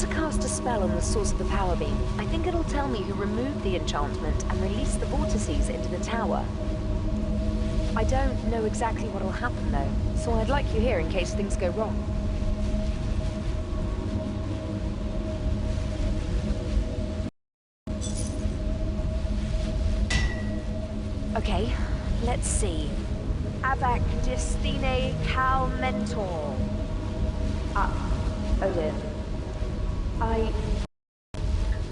to cast a spell on the source of the power beam. I think it'll tell me who removed the enchantment and released the vortices into the tower. I don't know exactly what'll happen though, so I'd like you here in case things go wrong. Okay, let's see. Avac Destine Cal Mentor. Oh dear. I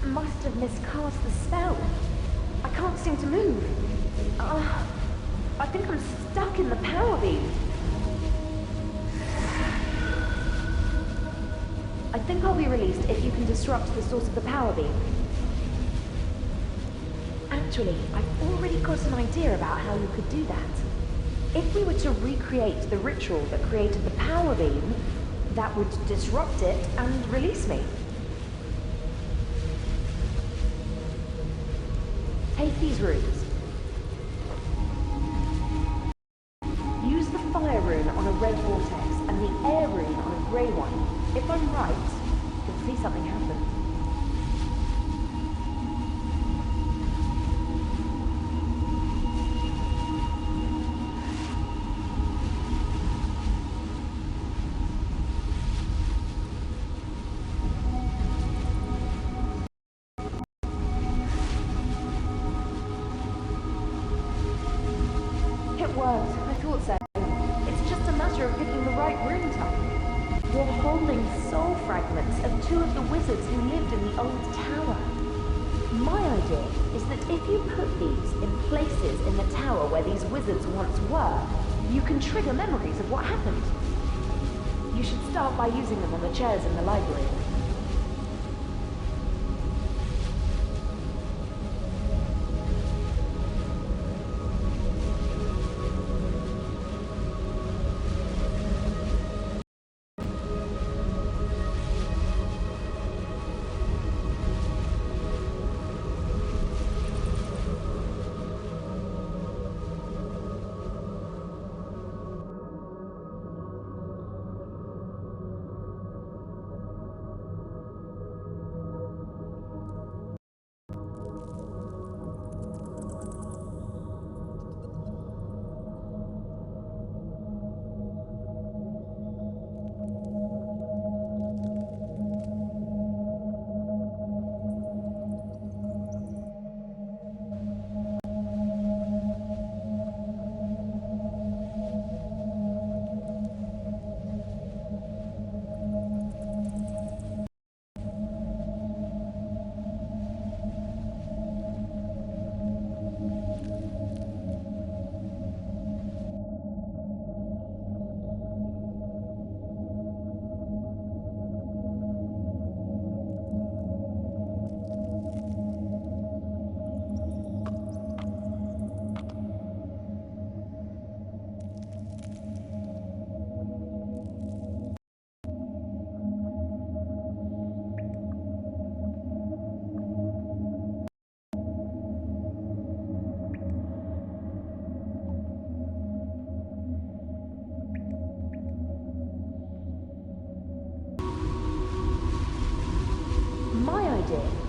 must have miscast the spell. I can't seem to move. I think I'm stuck in the power beam. I think I'll be released if you can disrupt the source of the power beam. Actually, I've already got an idea about how you could do that. If we were to recreate the ritual that created the power beam, that would disrupt it and release me. Take these runes. Use the fire rune on a red vortex and the air rune on a grey one. If I'm right, you'll see something happen. It worked. I thought so. It's just a matter of picking the right rune type. You're holding soul fragments of two of the wizards who lived in the old tower. My idea is that if you put these in places in the tower where these wizards once were, you can trigger memories of what happened. You should start by using them on the chairs in the library.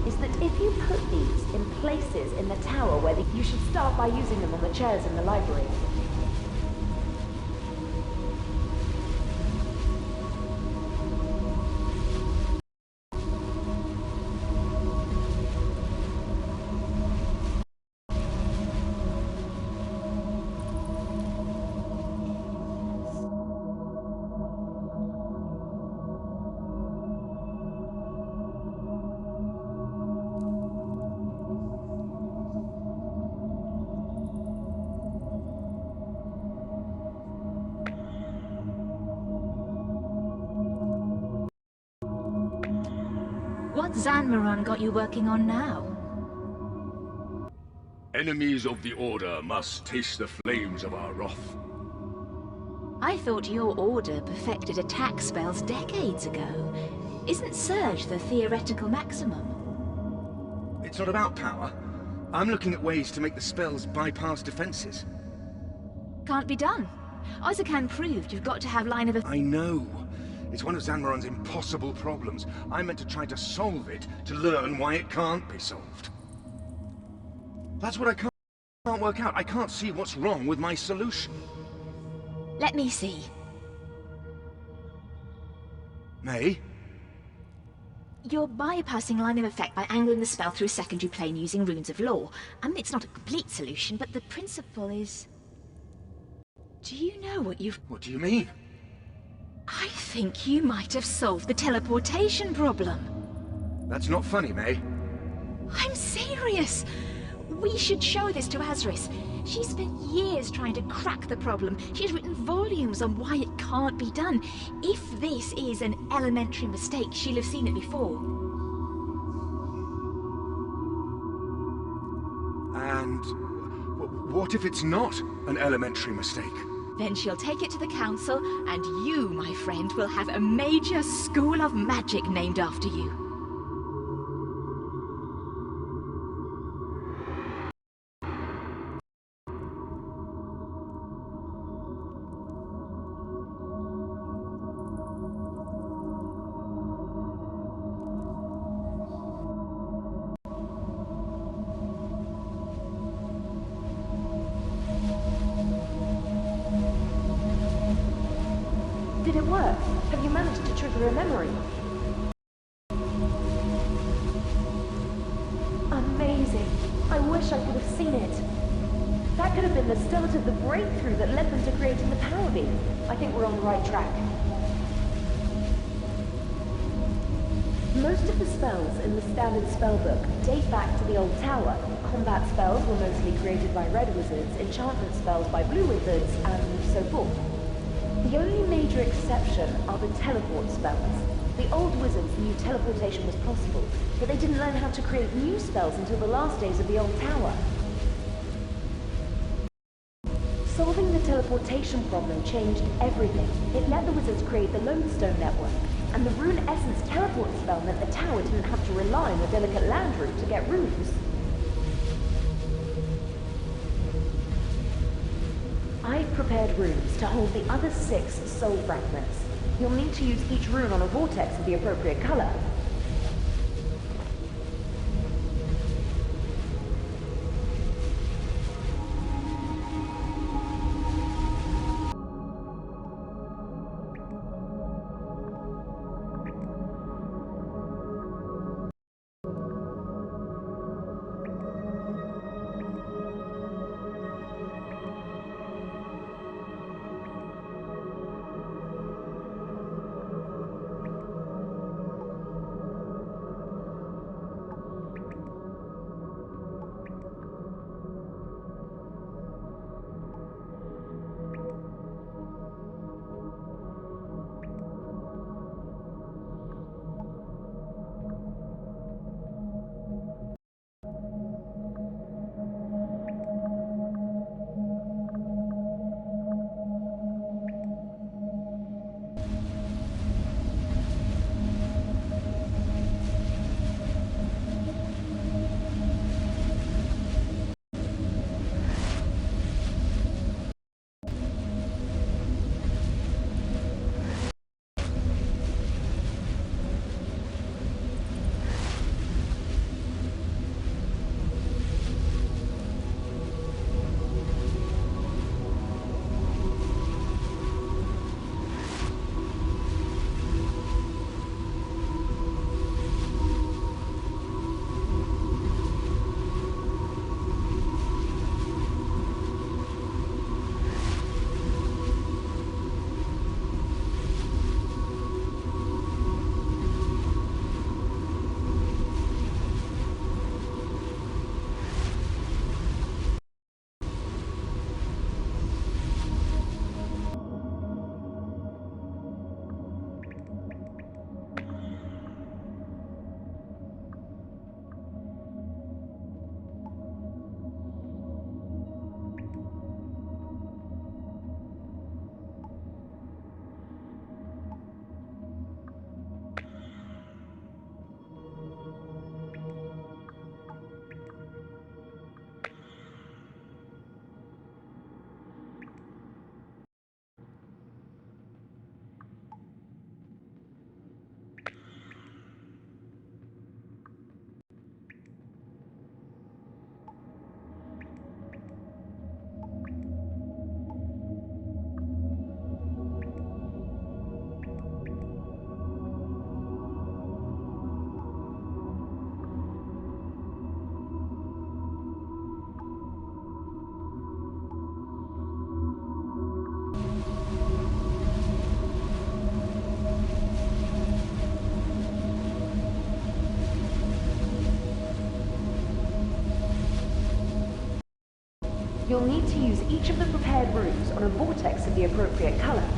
Is that if you put these in places in the tower where you should start by using them on the chairs in the library. What Zanmaron got you working on now? Enemies of the Order must taste the flames of our wrath. I thought your order perfected attack spells decades ago. Isn't Surge the theoretical maximum? It's not about power. I'm looking at ways to make the spells bypass defenses. Can't be done. Ozakan proved you've got to have line of... I know. It's one of Zanmaron's impossible problems. I'm meant to try to solve it, to learn why it can't be solved. That's what I can't work out. I can't see what's wrong with my solution. Let me see. May? You're bypassing line of effect by angling the spell through a secondary plane using runes of law. I mean, it's not a complete solution, but the principle is... Do you know what you've... What do you mean? I think you might have solved the teleportation problem. That's not funny, May. I'm serious! We should show this to Azris. She's spent years trying to crack the problem. She's written volumes on why it can't be done. If this is an elementary mistake, she'll have seen it before. And what if it's not an elementary mistake? Then she'll take it to the council, and you, my friend, will have a major school of magic named after you. Did it work? Have you managed to trigger a memory? Amazing. I wish I could have seen it. That could have been the start of the breakthrough that led them to creating the power beam. I think we're on the right track. Most of the spells in the standard spellbook date back to the old tower. Combat spells were mostly created by red wizards, enchantment spells by blue wizards, and so forth. The only major exception are the teleport spells. The old wizards knew teleportation was possible, but they didn't learn how to create new spells until the last days of the old tower. Solving the teleportation problem changed everything. It let the wizards create the Lodestone network, and the rune essence teleport spell meant the tower didn't have to rely on the delicate land route to get runes. I've prepared runes to hold the other 6 soul fragments. You'll need to use each rune on a vortex of the appropriate color. You'll need to use each of the prepared runes on a vortex of the appropriate color.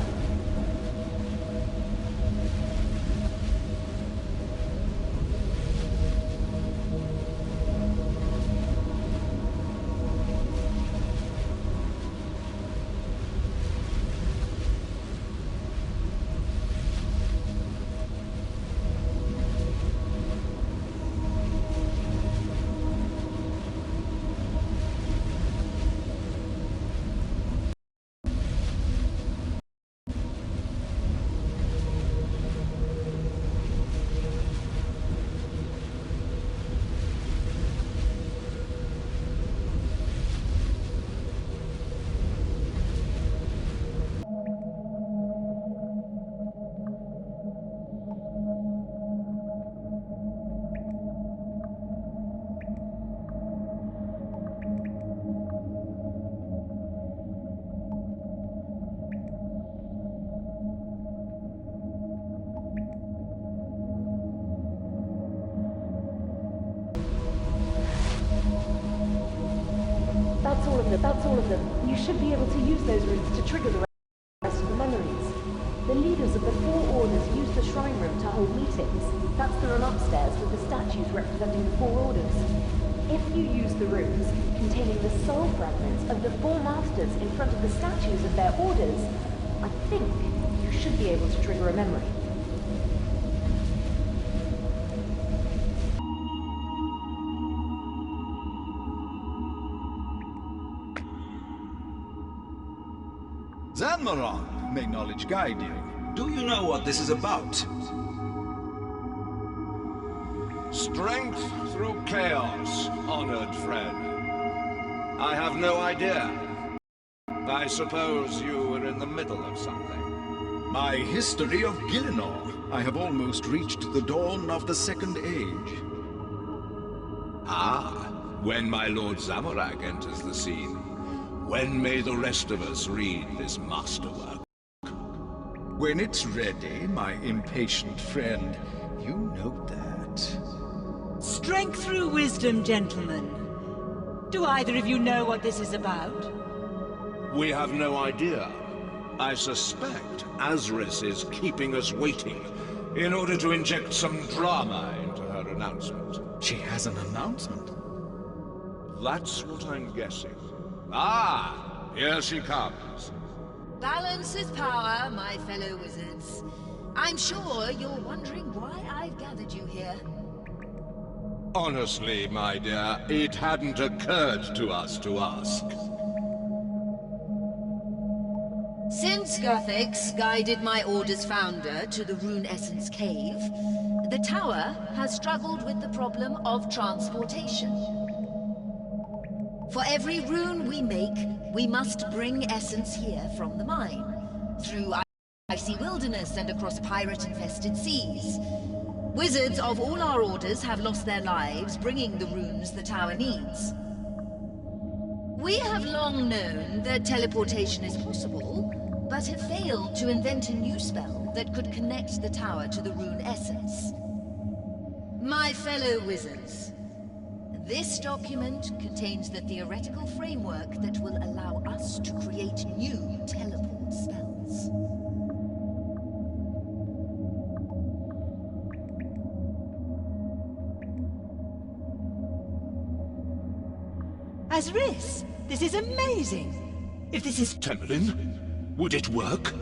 That's all of them. You should be able to use those runes to trigger the rest of the memories. The leaders of the 4 orders use the shrine room to hold meetings. That's the room upstairs with the statues representing the 4 orders. If you use the runes containing the soul fragments of the 4 masters in front of the statues of their orders, I think you should be able to trigger a memory. Zanmaron, may knowledge guide you. Do you know what this is about? Strength through chaos, honored friend. I have no idea. I suppose you were in the middle of something. My history of Gillinor. I have almost reached the dawn of the Second Age. Ah, when my Lord Zamorak enters the scene, when may the rest of us read this masterwork? When it's ready, my impatient friend. You know that. Strength through wisdom, gentlemen. Do either of you know what this is about? We have no idea. I suspect Azris is keeping us waiting in order to inject some drama into her announcement. She has an announcement? That's what I'm guessing. Ah, here she comes. Balance is power, my fellow wizards. I'm sure you're wondering why I've gathered you here. Honestly, my dear, it hadn't occurred to us to ask. Since Guthix guided my order's founder to the Rune Essence Cave, the tower has struggled with the problem of transportation. For every rune we make, we must bring essence here from the mine, through icy wilderness and across pirate-infested seas. Wizards of all our orders have lost their lives bringing the runes the tower needs. We have long known that teleportation is possible, but have failed to invent a new spell that could connect the tower to the rune essence. My fellow wizards, this document contains the theoretical framework that will allow us to create new teleport spells. Azris, this is amazing! If this is... Temelin, would it work?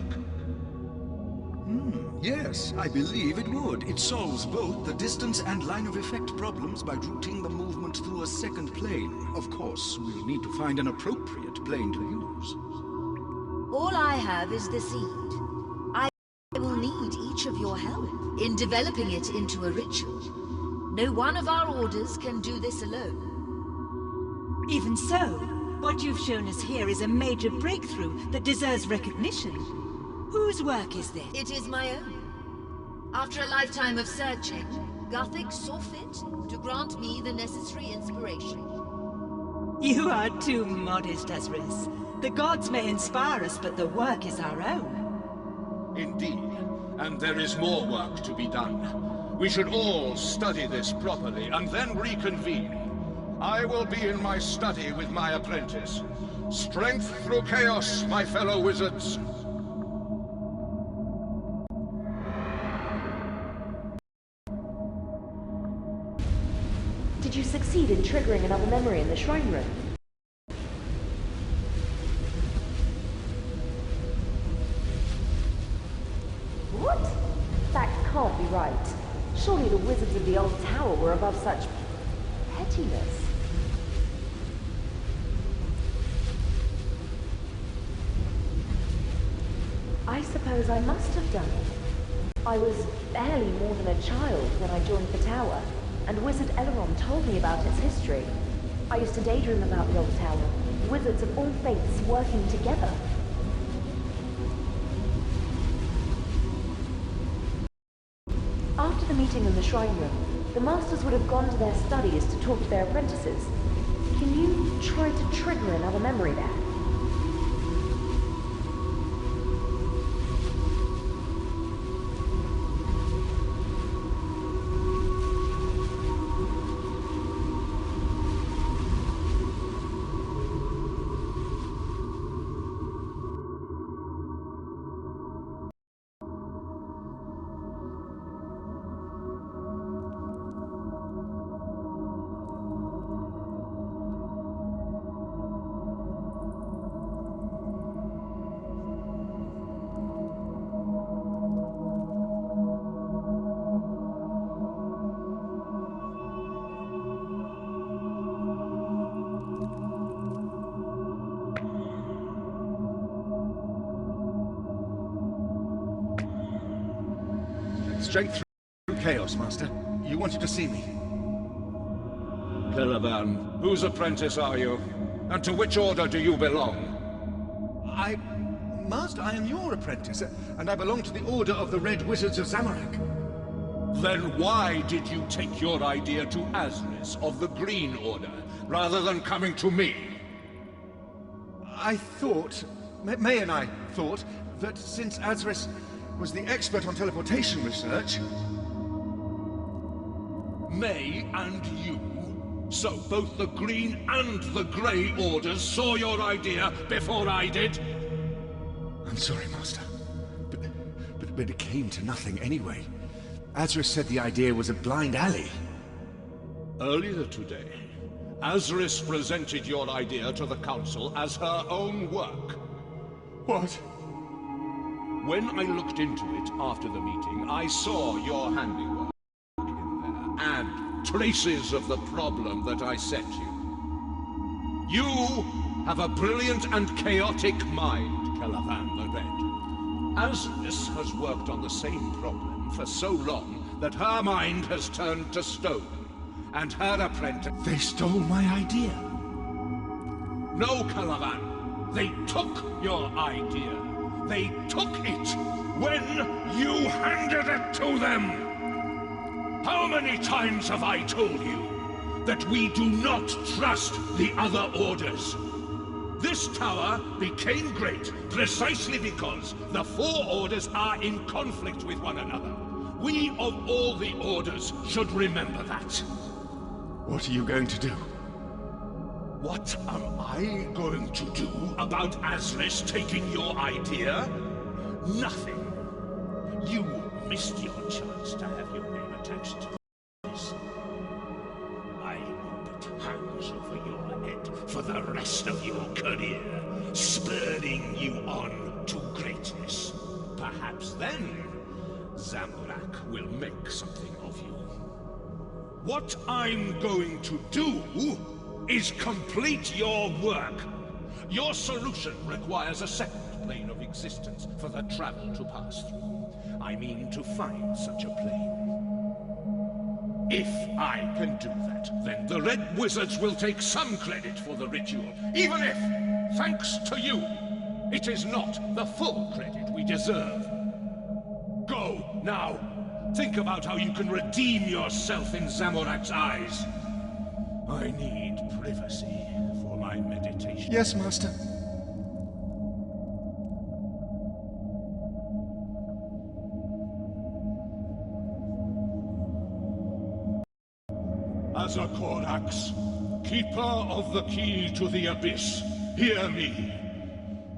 Yes, I believe it would. It solves both the distance and line of effect problems by routing the movement through a second plane. Of course, we'll need to find an appropriate plane to use. All I have is the seed. I will need each of your help in developing it into a ritual. No one of our orders can do this alone. Even so, what you've shown us here is a major breakthrough that deserves recognition. Whose work is this? It is my own. After a lifetime of searching, Guthix saw fit to grant me the necessary inspiration. You are too modest, Azris. The gods may inspire us, but the work is our own. Indeed, and there is more work to be done. We should all study this properly and then reconvene. I will be in my study with my apprentice. Strength through chaos, my fellow wizards. Did you succeed in triggering another memory in the shrine room? What? That can't be right. Surely the wizards of the old tower were above such pettiness. I suppose I must have done it. I was barely more than a child when I joined the tower, and Wizard Elrond told me about its history. I used to daydream about the old tower, wizards of all faiths working together. After the meeting in the shrine room, the masters would have gone to their studies to talk to their apprentices. Can you try to trigger another memory there? Straight through chaos, Master. You wanted to see me. Caravan, whose apprentice are you? And to which order do you belong? Master, I am your apprentice, and I belong to the Order of the Red Wizards of Zamorak. Then why did you take your idea to Asris of the Green Order, rather than coming to me? I thought, May and I thought, that since Asris was the expert on teleportation research... May and you? So both the Green and the Grey Orders saw your idea before I did? I'm sorry, Master. But it came to nothing anyway. Asris said the idea was a blind alley. Earlier today, Asris presented your idea to the Council as her own work. What? When I looked into it after the meeting, I saw your handiwork in there, and traces of the problem that I set you. You have a brilliant and chaotic mind, Calavan the Red. Asris has worked on the same problem for so long that her mind has turned to stone, and her apprentice... They stole my idea. No, Calavan. They took your idea. They took it when you handed it to them! How many times have I told you that we do not trust the other orders? This tower became great precisely because the four orders are in conflict with one another. We of all the orders should remember that. What are you going to do? What am I going to do about Asris taking your idea? Nothing. You missed your chance to have your name attached to this. I hope it hangs over your head for the rest of your career, spurring you on to greatness. Perhaps then, Zamorak will make something of you. What I'm going to do is complete your work. Your solution requires a second plane of existence for the travel to pass through. I mean to find such a plane. If I can do that, then the Red Wizards will take some credit for the ritual, even if, thanks to you, it is not the full credit we deserve. Go, now. Think about how you can redeem yourself in Zamorak's eyes. I need privacy for my meditation. Yes, Master. As a Korax, Keeper of the key to the abyss, hear me.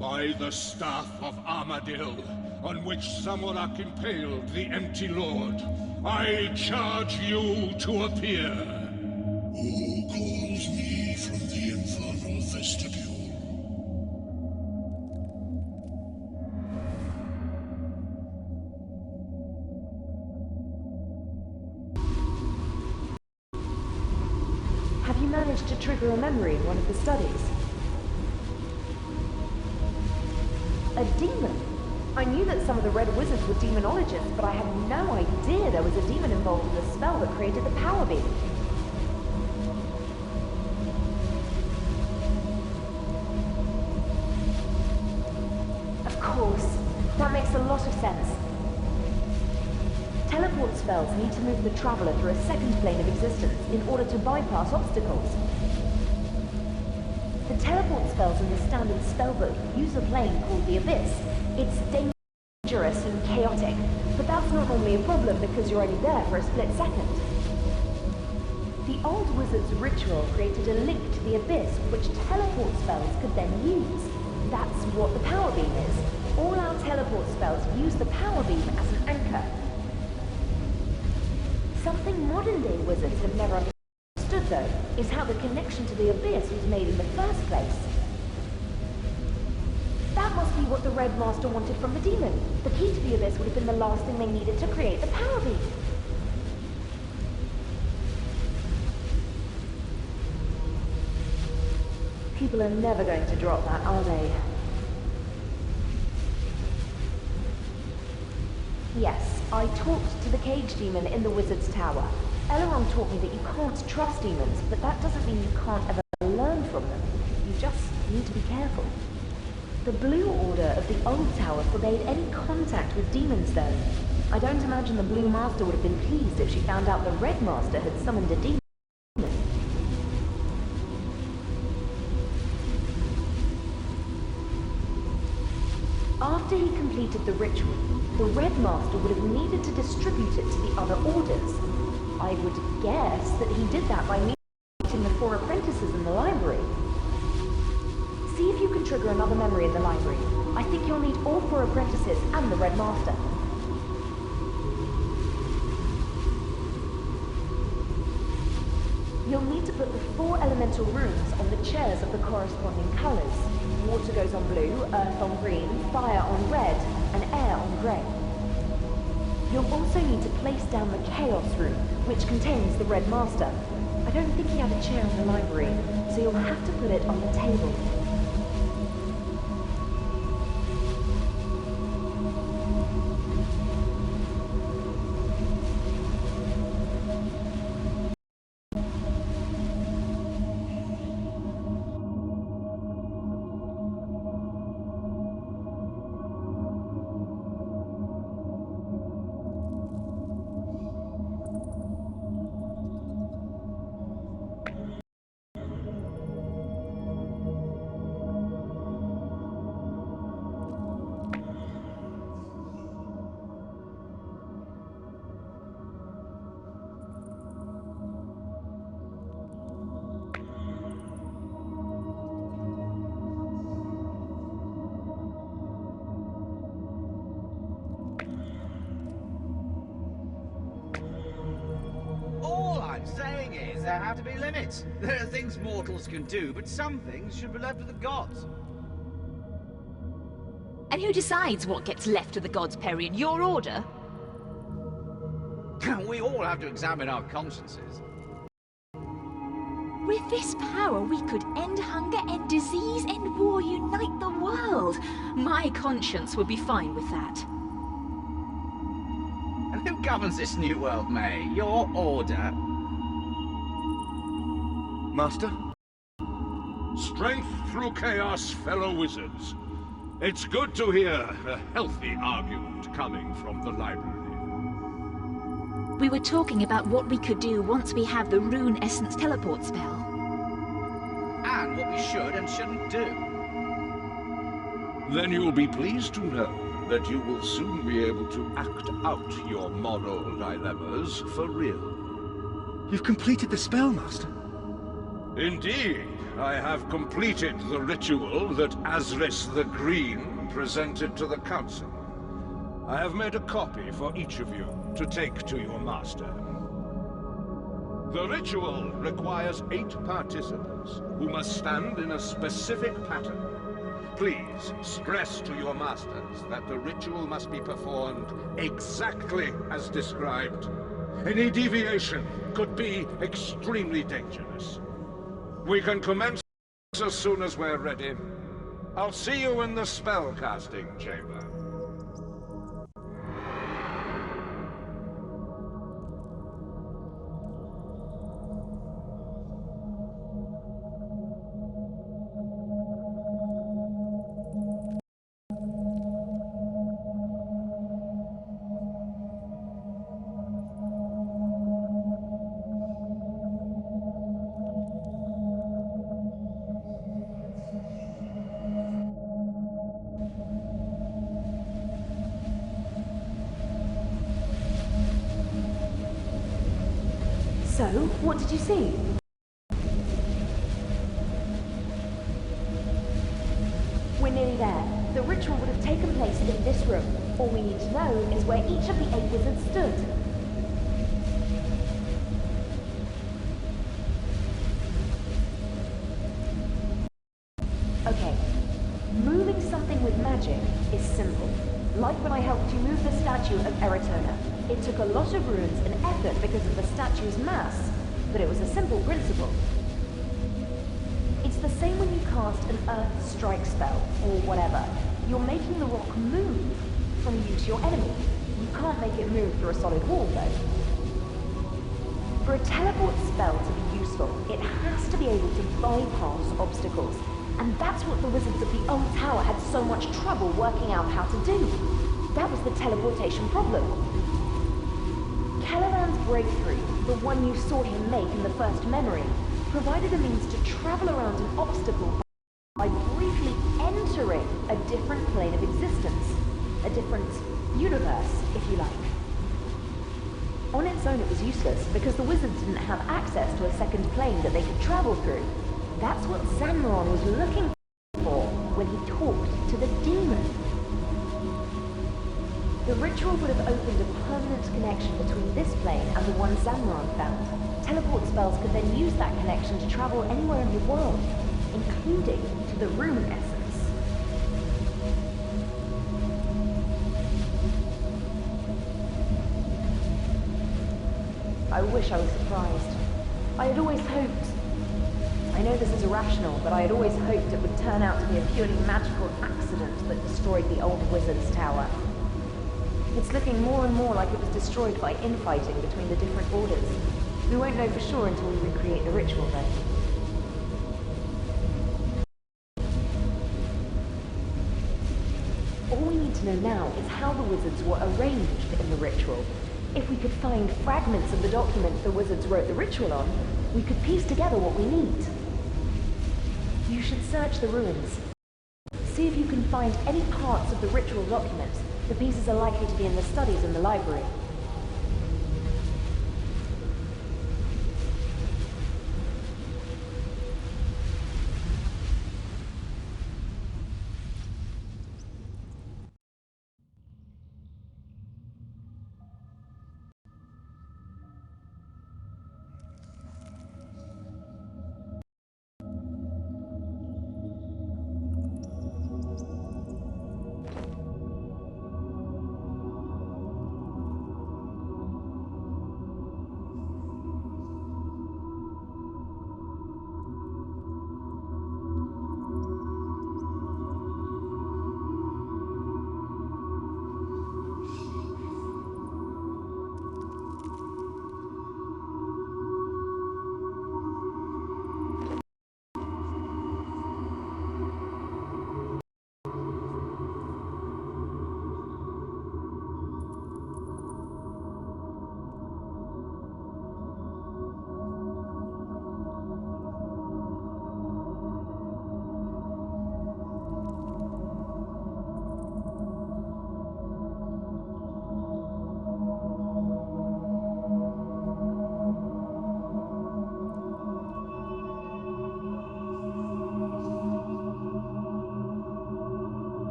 By the staff of Armadil, on which Zamorak impaled the empty lord, I charge you to appear. Who calls me from the infernal vestibule? Have you managed to trigger a memory in one of the studies? A demon? I knew that some of the Red Wizards were demonologists, but I had no idea there was a demon involved in the spell that created the power beam. Of course. That makes a lot of sense. Teleport spells need to move the Traveler through a second plane of existence in order to bypass obstacles. The teleport spells in the standard spellbook use a plane called the Abyss. It's dangerous and chaotic, but that's not normally a problem because you're only there for a split second. The old wizard's ritual created a link to the Abyss which teleport spells could then use. That's what the power beam is. All our teleport spells use the power beam as an anchor. Something modern-day wizards have never understood, though, is how the connection to the Abyss was made in the first place. That must be what the Red Master wanted from the demon. The key to the Abyss would have been the last thing they needed to create the power beam. People are never going to drop that, are they? Yes, I talked to the cage demon in the wizard's tower. Elrond taught me that you can't trust demons, but that doesn't mean you can't ever learn from them. You just need to be careful. The Blue Order of the old tower forbade any contact with demons though. I don't imagine the Blue Master would have been pleased if she found out the Red Master had summoned a demon. After he completed the ritual, the Red Master would have needed to distribute it to the other orders. I would guess that he did that by meeting the 4 apprentices in the library. See if you can trigger another memory in the library. I think you'll need all 4 apprentices and the Red Master. You'll need to put the 4 elemental runes on the chairs of the corresponding colours. Water goes on blue, earth on green, fire on red, and air on grey. You'll also need to place down the Chaos Rune, which contains the Red Master. I don't think he had a chair in the library, so you'll have to put it on the table. Saying is, there have to be limits. There are things mortals can do, but some things should be left to the gods. And who decides what gets left to the gods, Period? Your order? We all have to examine our consciences. With this power, we could end hunger, end disease, end war, unite the world. My conscience would be fine with that. And who governs this new world, May? Your order? Master? Strength through chaos, fellow wizards. It's good to hear a healthy argument coming from the library. We were talking about what we could do once we have the Rune Essence teleport spell. And what we should and shouldn't do. Then you'll be pleased to know that you will soon be able to act out your moral dilemmas for real. You've completed the spell, Master. Indeed, I have completed the ritual that Azris the Green presented to the Council. I have made a copy for each of you to take to your master. The ritual requires 8 participants who must stand in a specific pattern. Please stress to your masters that the ritual must be performed exactly as described. Any deviation could be extremely dangerous. We can commence as soon as we're ready. I'll see you in the spellcasting chamber. So, what did you see? We're nearly there. The ritual would have taken place in this room. All we need to know is where each of the 8 wizards stood. Okay. Moving something with magic is simple. Like when I helped you move the statue of Eritona. It took a lot of runes and effort because of the statue's mass, but it was a simple principle. It's the same when you cast an Earth Strike spell, or whatever. You're making the rock move from you to your enemy. You can't make it move through a solid wall, though. For a teleport spell to be useful, it has to be able to bypass obstacles, and that's what the wizards of the old tower had so much trouble working out how to do. That was the teleportation problem. Kelleran's breakthrough, the one you saw him make in the first memory, provided a means to travel around an obstacle by briefly entering a different plane of existence, a different universe, if you like. On its own it was useless, because the wizards didn't have access to a second plane that they could travel through. That's what Zamron was looking for when he talked to the demon. The ritual would have opened a permanent connection between this plane and the one Zamron found. Teleport spells could then use that connection to travel anywhere in the world, including to the rune essence. I wish I was surprised. I had always hoped. I know this is irrational, but I had always hoped it would turn out to be a purely magical accident that destroyed the old wizard's tower. It's looking more and more like it was destroyed by infighting between the different orders. We won't know for sure until we recreate the ritual, though. All we need to know now is how the wizards were arranged in the ritual. If we could find fragments of the document the wizards wrote the ritual on, we could piece together what we need. You should search the ruins. See if you can find any parts of the ritual document. The pieces are likely to be in the studies in the library.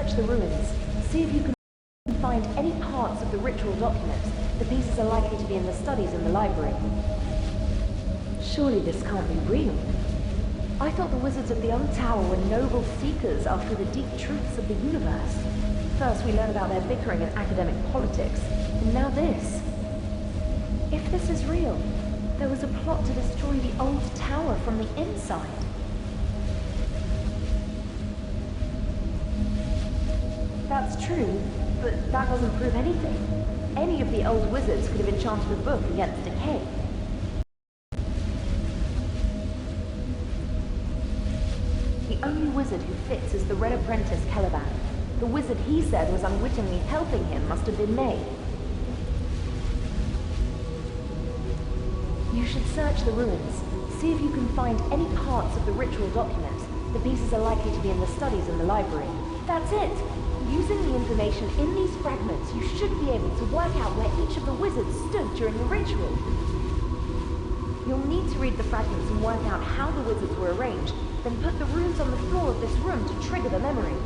search the ruins. See if you can find any parts of the ritual documents. The pieces are likely to be in the studies in the library. Surely this can't be real. I thought the wizards of the old tower were noble seekers after the deep truths of the universe. First we learn about their bickering and academic politics, and now this. If this is real, there was a plot to destroy the old tower from the inside. That's true, but that doesn't prove anything. Any of the old wizards could have enchanted a book against decay. The only wizard who fits is the Red Apprentice Caliban. The wizard he said was unwittingly helping him must have been May. You should search the ruins. See if you can find any parts of the ritual documents. The pieces are likely to be in the studies in the library. That's it! Using the information in these fragments, you should be able to work out where each of the wizards stood during the ritual. You'll need to read the fragments and work out how the wizards were arranged, then put the runes on the floor of this room to trigger the memory.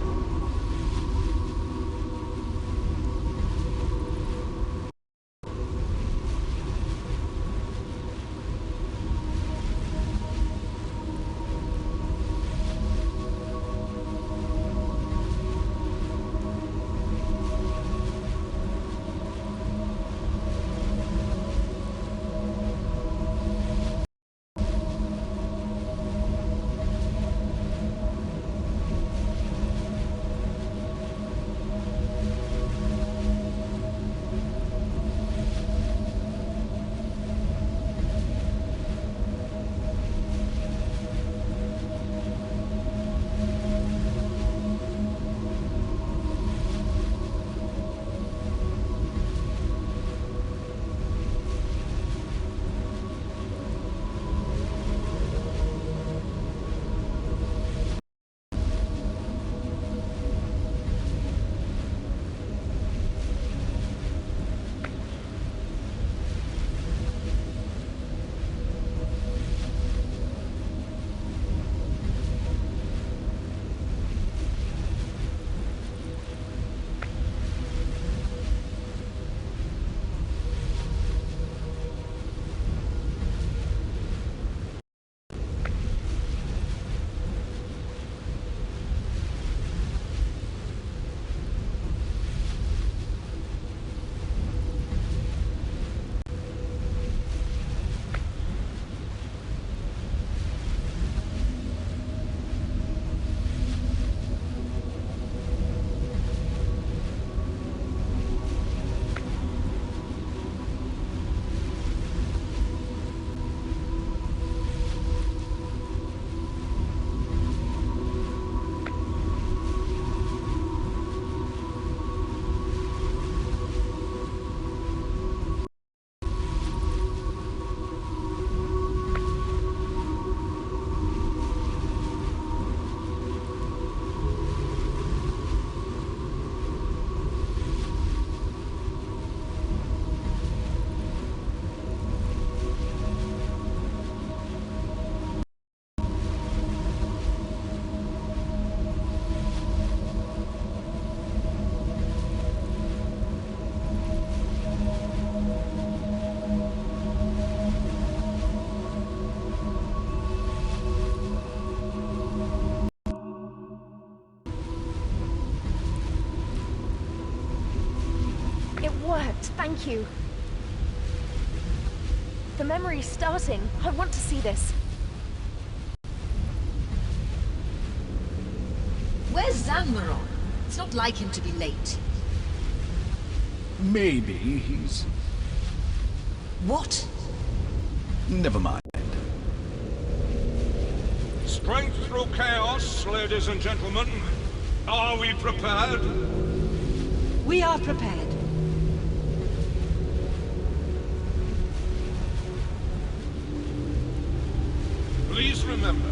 Thank you. The memory's starting. I want to see this. Where's Zanmaron? It's not like him to be late. Maybe he's... What? Never mind. Strength through chaos, ladies and gentlemen. Are we prepared? We are prepared. Please remember,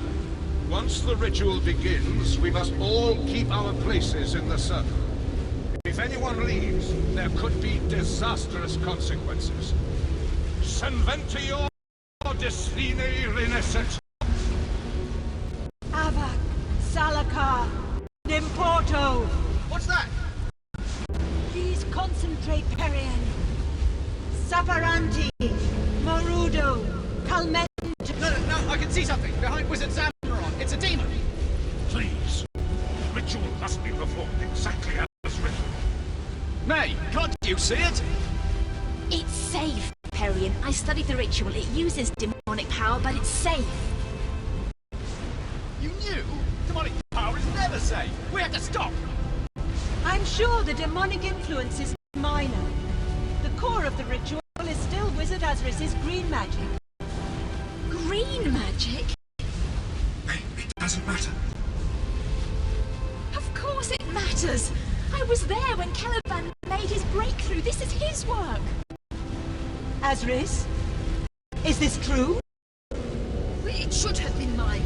once the ritual begins, we must all keep our places in the circle. If anyone leaves, there could be disastrous consequences. Senventio destine renescet. Avak, Salakar, Nimporto. What's What's that? Please concentrate, Perian. Safaranti, Morudo, Calment. No, I can see something behind Wizard Zamaron. It's a demon. Please. The ritual must be performed exactly as written. May, can't you see it? It's safe, Perian. I studied the ritual. It uses demonic power, but it's safe. You knew? Demonic power is never safe. We have to stop. I'm sure the demonic influence is minor. The core of the ritual is still Wizard Azris's green magic. Green magic? Hey, it doesn't matter. Of course it matters. I was there when Caliban made his breakthrough. This is his work. Azris? Is this true? It should have been mine.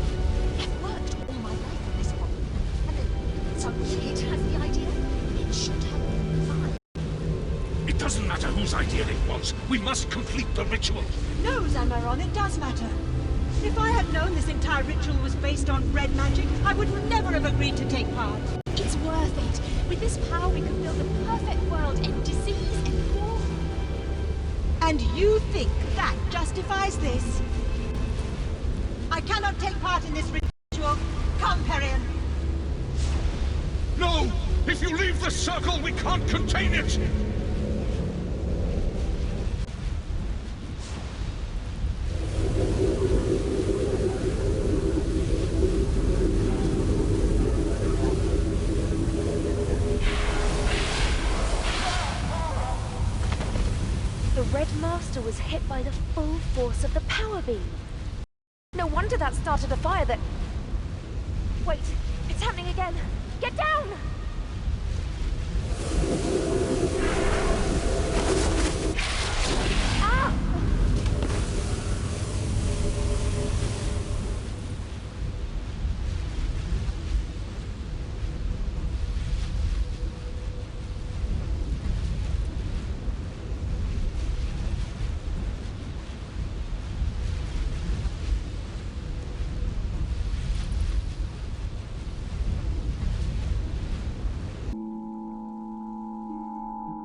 I've worked all my life on this problem. And then some kid has the idea. It should have been mine. It doesn't matter whose idea it was. We must complete the ritual. No, Zamaron, it does matter. If I had known this entire ritual was based on red magic, I would never have agreed to take part. It's worth it. With this power, we can build the perfect world, end disease and war. And you think that justifies this? I cannot take part in this ritual. Come, Perian. No! If you leave the circle, we can't contain it! The Red Master was hit by the full force of the power beam. No wonder that started a fire that... Wait, it's happening again! Get down! Ah!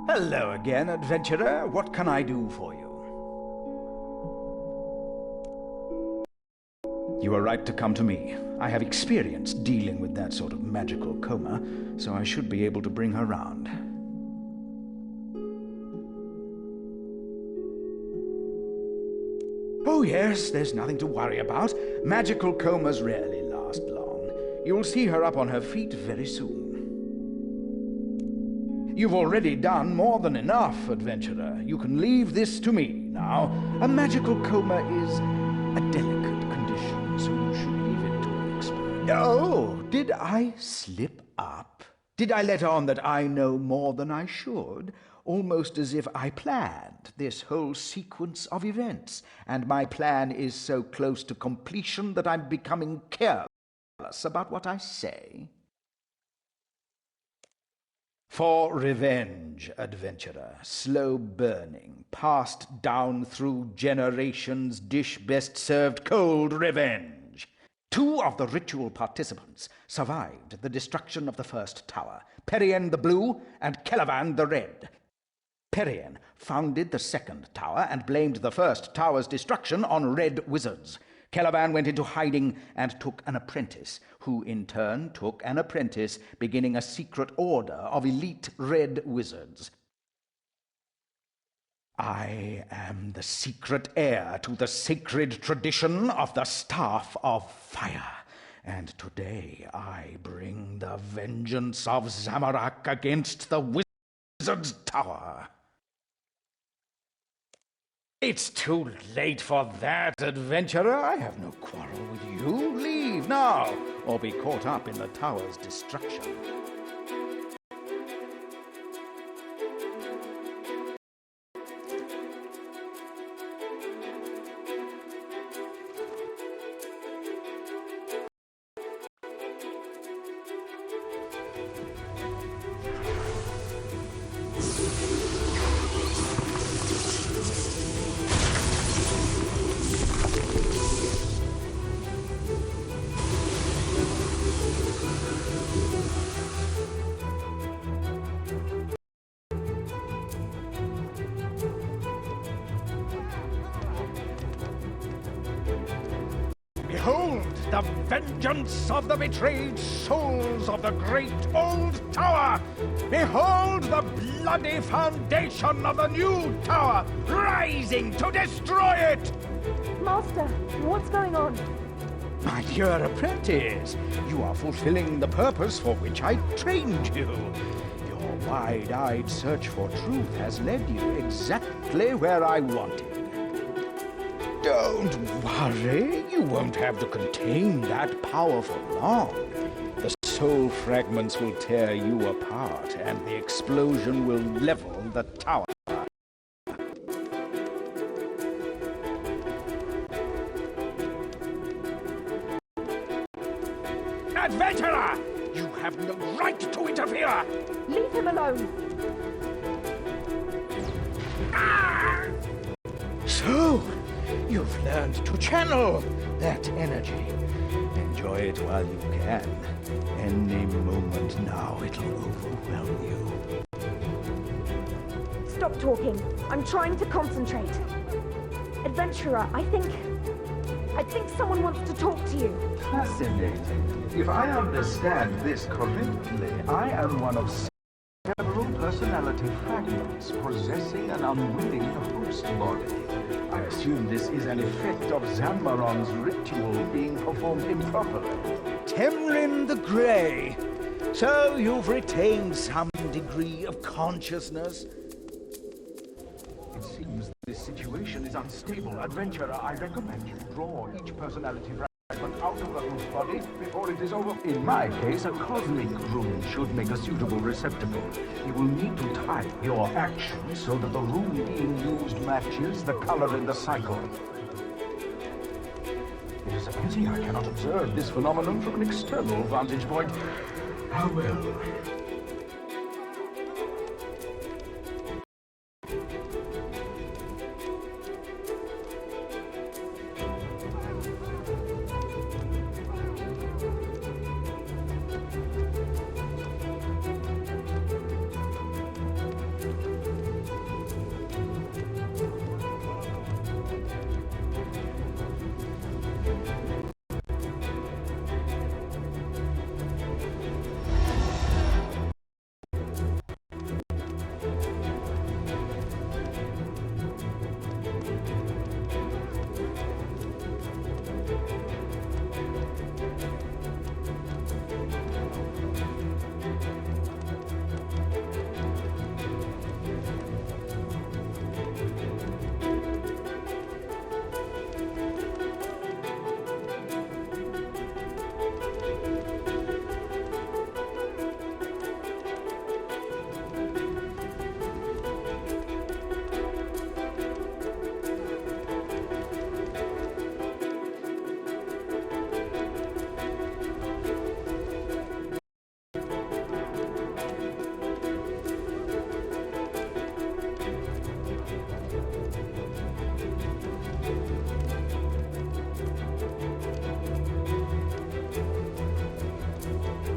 Hello again, adventurer. What can I do for you? You are right to come to me. I have experience dealing with that sort of magical coma, so I should be able to bring her round. Oh yes, there's nothing to worry about. Magical comas rarely last long. You'll see her up on her feet very soon. You've already done more than enough, adventurer. You can leave this to me now. A magical coma is a delicate condition, so you should leave it to an expert. Oh, did I slip up? Did I let on that I know more than I should? Almost as if I planned this whole sequence of events, and my plan is so close to completion that I'm becoming careless about what I say. For revenge, adventurer, slow burning, passed down through generations, dish best served cold revenge. 2 of the ritual participants survived the destruction of the first tower, Perian the Blue and Caliban the Red. Perian founded the second tower and blamed the first tower's destruction on red wizards. Caliban went into hiding and took an apprentice, who in turn took an apprentice, beginning a secret order of elite red wizards. I am the secret heir to the sacred tradition of the Staff of Fire, and today I bring the vengeance of Zamorak against the Wizard's Tower. It's too late for that, adventurer. I have no quarrel with you. Leave now, or be caught up in the tower's destruction. Behold the vengeance of the betrayed souls of the great old tower! Behold the bloody foundation of the new tower, rising to destroy it! Master, what's going on? My dear apprentice, you are fulfilling the purpose for which I trained you. Your wide-eyed search for truth has led you exactly where I wanted. Don't worry, you won't have to contain that power for long. The soul fragments will tear you apart, and the explosion will level the tower. Adventurer! You have no right to interfere! Leave him alone! Ah! So, you've learned to channel that energy. Enjoy it while you can. Any moment now, it'll overwhelm you. Stop talking. I'm trying to concentrate. Adventurer, I think someone wants to talk to you. Fascinating. If I understand this correctly, I am one of several personality fragments possessing an unwilling host body. I assume this is an effect of Zammaron's ritual being performed improperly. Temrin the Grey. So you've retained some degree of consciousness? It seems this situation is unstable. Adventurer, I recommend you draw each personality fragment out of the host body before it is over. In my case, a cosmic rune should make a suitable receptacle. You will need to time your actions so that the rune being used matches the color in the cycle. It is a pity I cannot observe this phenomenon from an external vantage point. However,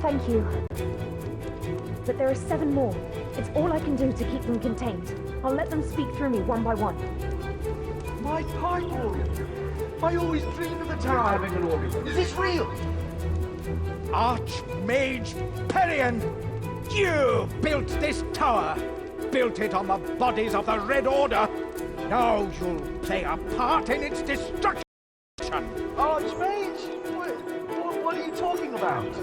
Thank you. But there are 7 more. It's all I can do to keep them contained. I'll let them speak through me one by one. my pipe organ! I always dreamed of the tower having an organ. Is this real? Archmage Perion! You built this tower! Built it on the bodies of the Red Order! Now you'll play a part in its destruction! Archmage? What are you talking about?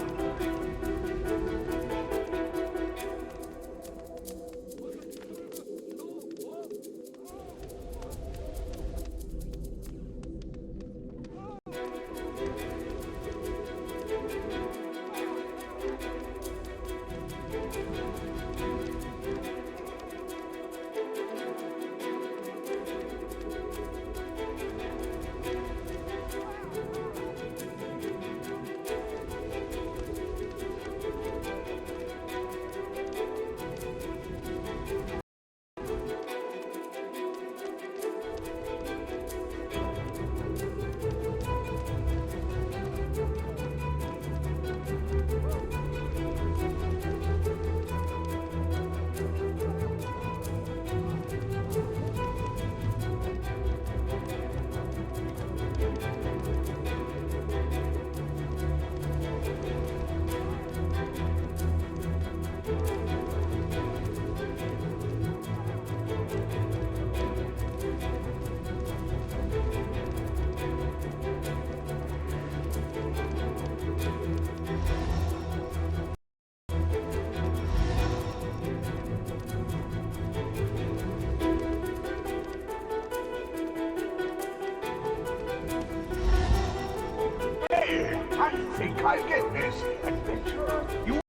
I think I get this. Adventurer, you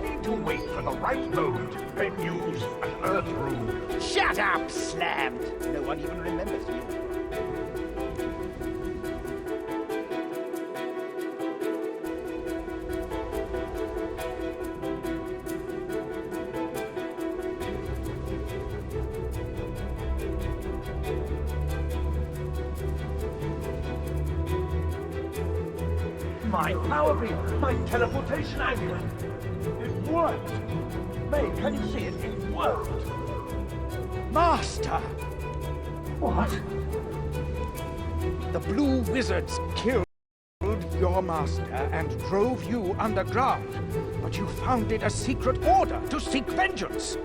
need to wait for the right moment and use an Earth rune. Shut up, Slammed! No one even remembers you. My power beam, my teleportation amulet. It worked. May, can you see it? It worked. Master! What? The Blue Wizards killed your master and drove you underground. But you founded a secret order to seek vengeance.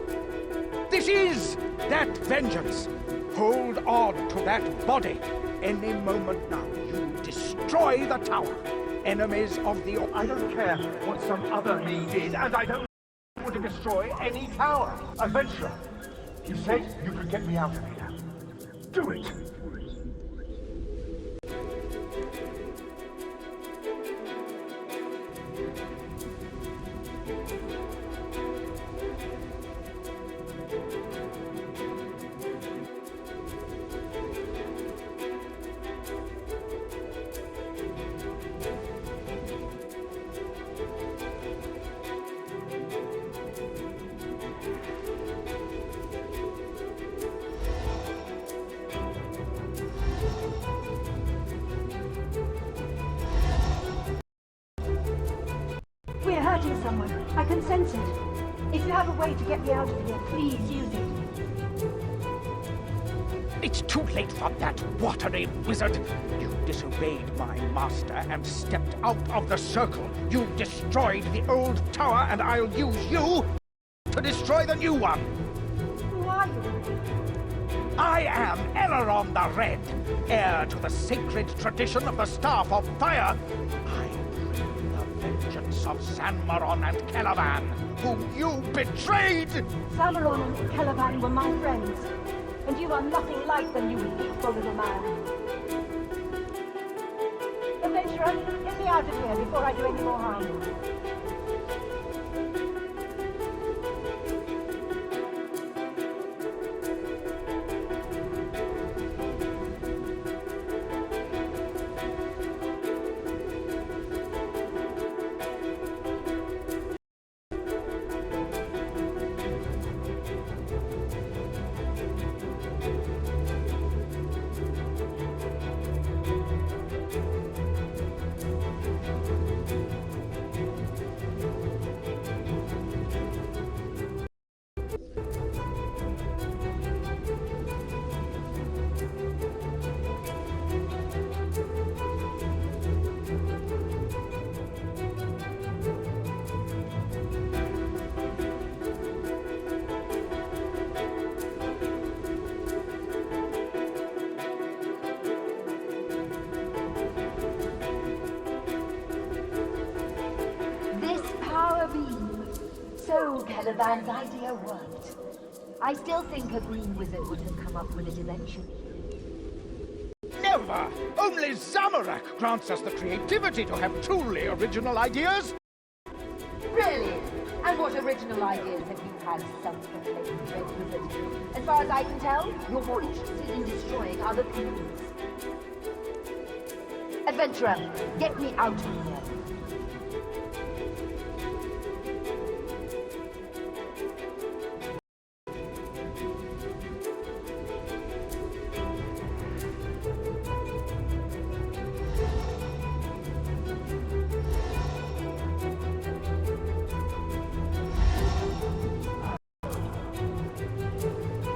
This is that vengeance. Hold on to that body. Any moment now, you destroy the tower. Enemies of the... I don't care what some other me did, and I don't want to destroy any tower. Adventurer, you said you could get me out of here. Do it. We're hurting someone. I can sense it. If you have a way to get me out of here, please use it. It's too late for that watery wizard. You disobeyed my master and stepped out of the circle. You destroyed the old tower, and I'll use you to destroy the new one. Who are you? I am Eleron the Red, heir to the sacred tradition of the Staff of Fire. I bring the vengeance of Sanmaron and Calavan, whom you betrayed! Samaron and Calavan were my friends, and you are nothing like them, you hateful little man. Adventurer, get me out of here before I do any more harm. So Calavan's idea worked. I still think a green wizard would have come up with it eventually. Never! Only Zamorak grants us the creativity to have truly original ideas! Really? And what original ideas have you had, self-proclaimed red wizard? As far as I can tell, you're more interested in destroying other people's. Adventurer, get me out of here.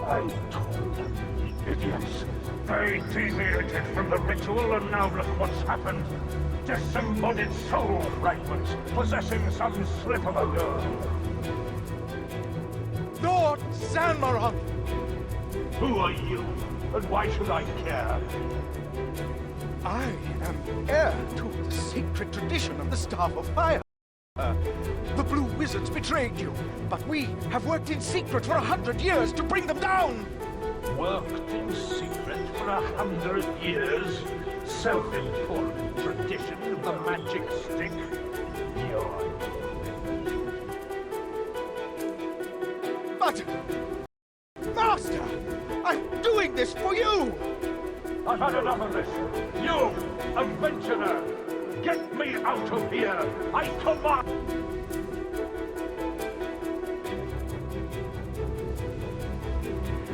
I told them, idiots. They deviated from the ritual, and now look what's happened. Disembodied soul fragments possessing some slip of a girl. Lord Sanmaron! Who are you, and why should I care? I am heir to the sacred tradition of the Staff of Fire. The Blue Wizards betrayed you, but we have worked in secret for 100 years to bring them down! Worked in secret for 100 years. Self-important tradition of the magic stick. But... Master! I'm doing this for you! I've had enough of this. You, adventurer! Get me out of here! I command!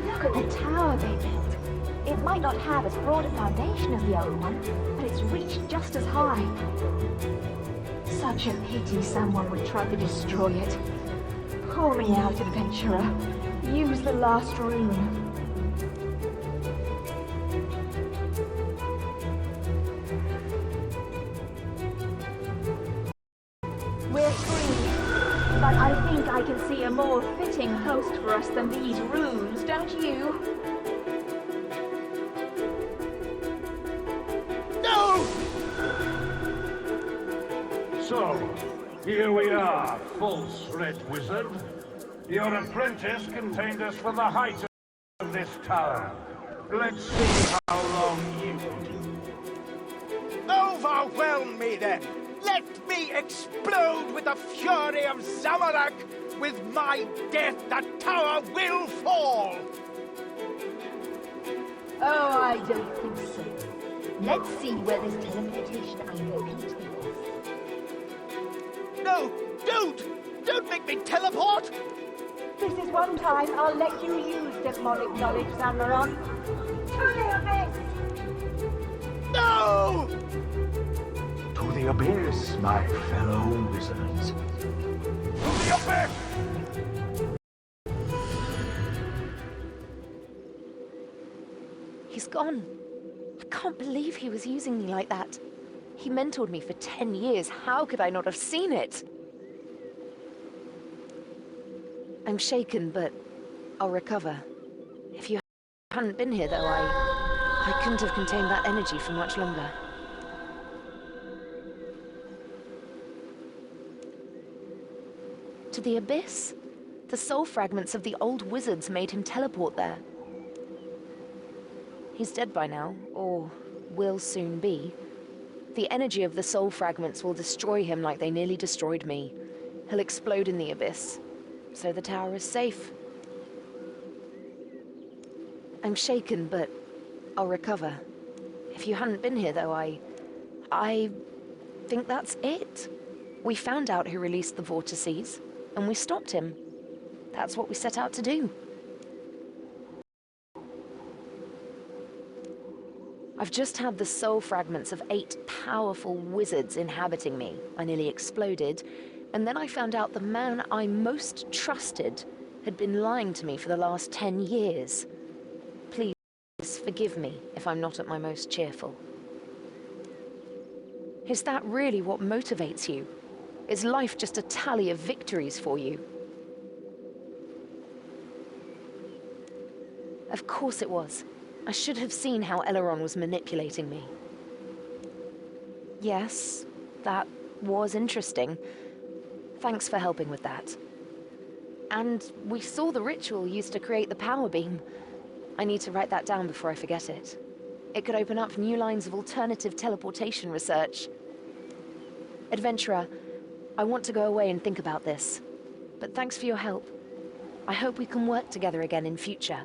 Look at the tower they built. It might not have as broad a foundation as the old one, but its reach just as high. Such a pity someone would try to destroy it. Pour me out, adventurer. Use the last rune. We're free, but I think I can see a more fitting host for us than these runes, don't you? No! So, here we are, false red wizard. Your apprentice contained us for the height of this tower. Let's see how long you do. Overwhelm me then! Let me explode with the fury of Zamorak! With my death, the tower will fall! Oh, I don't think so. Let's see where this teleportation angle can take us. No! Don't! Don't make me teleport! This is one time I'll let you use demonic knowledge, Zamorak. To the abyss! No! To the abyss, my fellow wizards. To the abyss! He's gone. I can't believe he was using me like that. He mentored me for 10 years. How could I not have seen it? I'm shaken, but I'll recover. If you hadn't been here, though, I couldn't have contained that energy for much longer. To the abyss? The soul fragments of the old wizards made him teleport there. He's dead by now, or will soon be. The energy of the soul fragments will destroy him like they nearly destroyed me. He'll explode in the abyss. So the tower is safe. I'm shaken, but I'll recover. If you hadn't been here, though, I think that's it. We found out who released the vortices, and we stopped him. That's what we set out to do. I've just had the soul fragments of 8 powerful wizards inhabiting me. I nearly exploded, and then I found out the man I most trusted had been lying to me for the last 10 years. Please forgive me if I'm not at my most cheerful. Is that really what motivates you? Is life just a tally of victories for you? Of course it was. I should have seen how Eleron was manipulating me. Yes, that was interesting. Thanks for helping with that. And we saw the ritual used to create the power beam. I need to write that down before I forget it. It could open up new lines of alternative teleportation research. Adventurer, I want to go away and think about this. But thanks for your help. I hope we can work together again in future.